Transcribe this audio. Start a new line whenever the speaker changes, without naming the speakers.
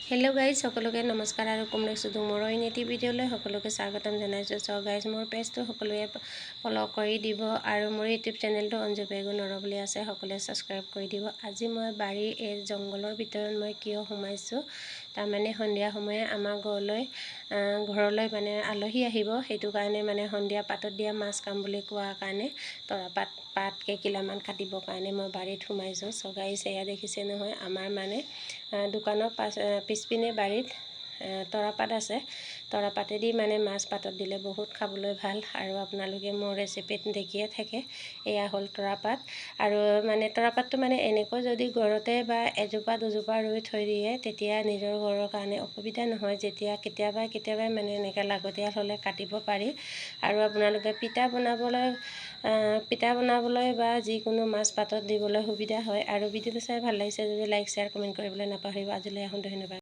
Hello guys সকলোকে নমস্কাৰ আৰু কমলেক্স মোৰ নীতি ভিডিঅ'লৈ সকলোকে স্বাগতম জনাইছোঁ। চ' গাইজ মোৰ পেজটো সকলোৱে ফ'ল' কৰি দিব আৰু মোৰ ইউটিউব চেনেলটো অঞ্জু বেগু নৰ বুলি আছে, সকলোৱে ছাবস্ক্ৰাইব কৰি দিব। আজি মই বাৰীৰ এই জংঘলৰ ভিতৰত মই কিয় সোমাইছোঁ, তাৰমানে সন্ধিয়া সময়ে আমাৰ ঘৰলৈ মানে আলহী আহিব, সেইটো কাৰণে মানে সন্ধিয়া পাতত দিয়া মাছ খাম বুলি কোৱাৰ কাৰণে পাত কেইকিলামান কাটিবৰ কাৰণে মই বাৰীত সোমাইছোঁ। চ' গাইজ এয়া দেখিছে নহয়, আমাৰ মানে দোকানৰ পিছপিনে বাৰীত তৰাপাত আছে। তৰাপাতেদি মানে মাছ পাতত দিলে বহুত খাবলৈ ভাল আৰু আপোনালোকে মোৰ ৰেচিপিত দেখিয়ে থাকে। এয়া হ'ল তৰাপাত আৰু মানে তৰাপাতটো মানে এনেকৈ যদি ঘৰতে বা এজোপা দুজোপা ৰুই থৈ দিয়ে তেতিয়া নিজৰ ঘৰৰ কাৰণে অসুবিধা নহয়। যেতিয়া কেতিয়াবা মানে এনেকৈ লাগতিয়াল হ'লে কাটিব পাৰি আৰু আপোনালোকে পিঠা বনাবলৈ বা যিকোনো মাছ পাতত দিবলৈ সুবিধা হয়। আৰু ভিডিঅ'টো চাই ভাল লাগিছে যদি লাইক শ্বেয়াৰ কমেণ্ট কৰিবলৈ নাপাহৰিব। আজিলৈ আহোঁ, ধন্যবাদ।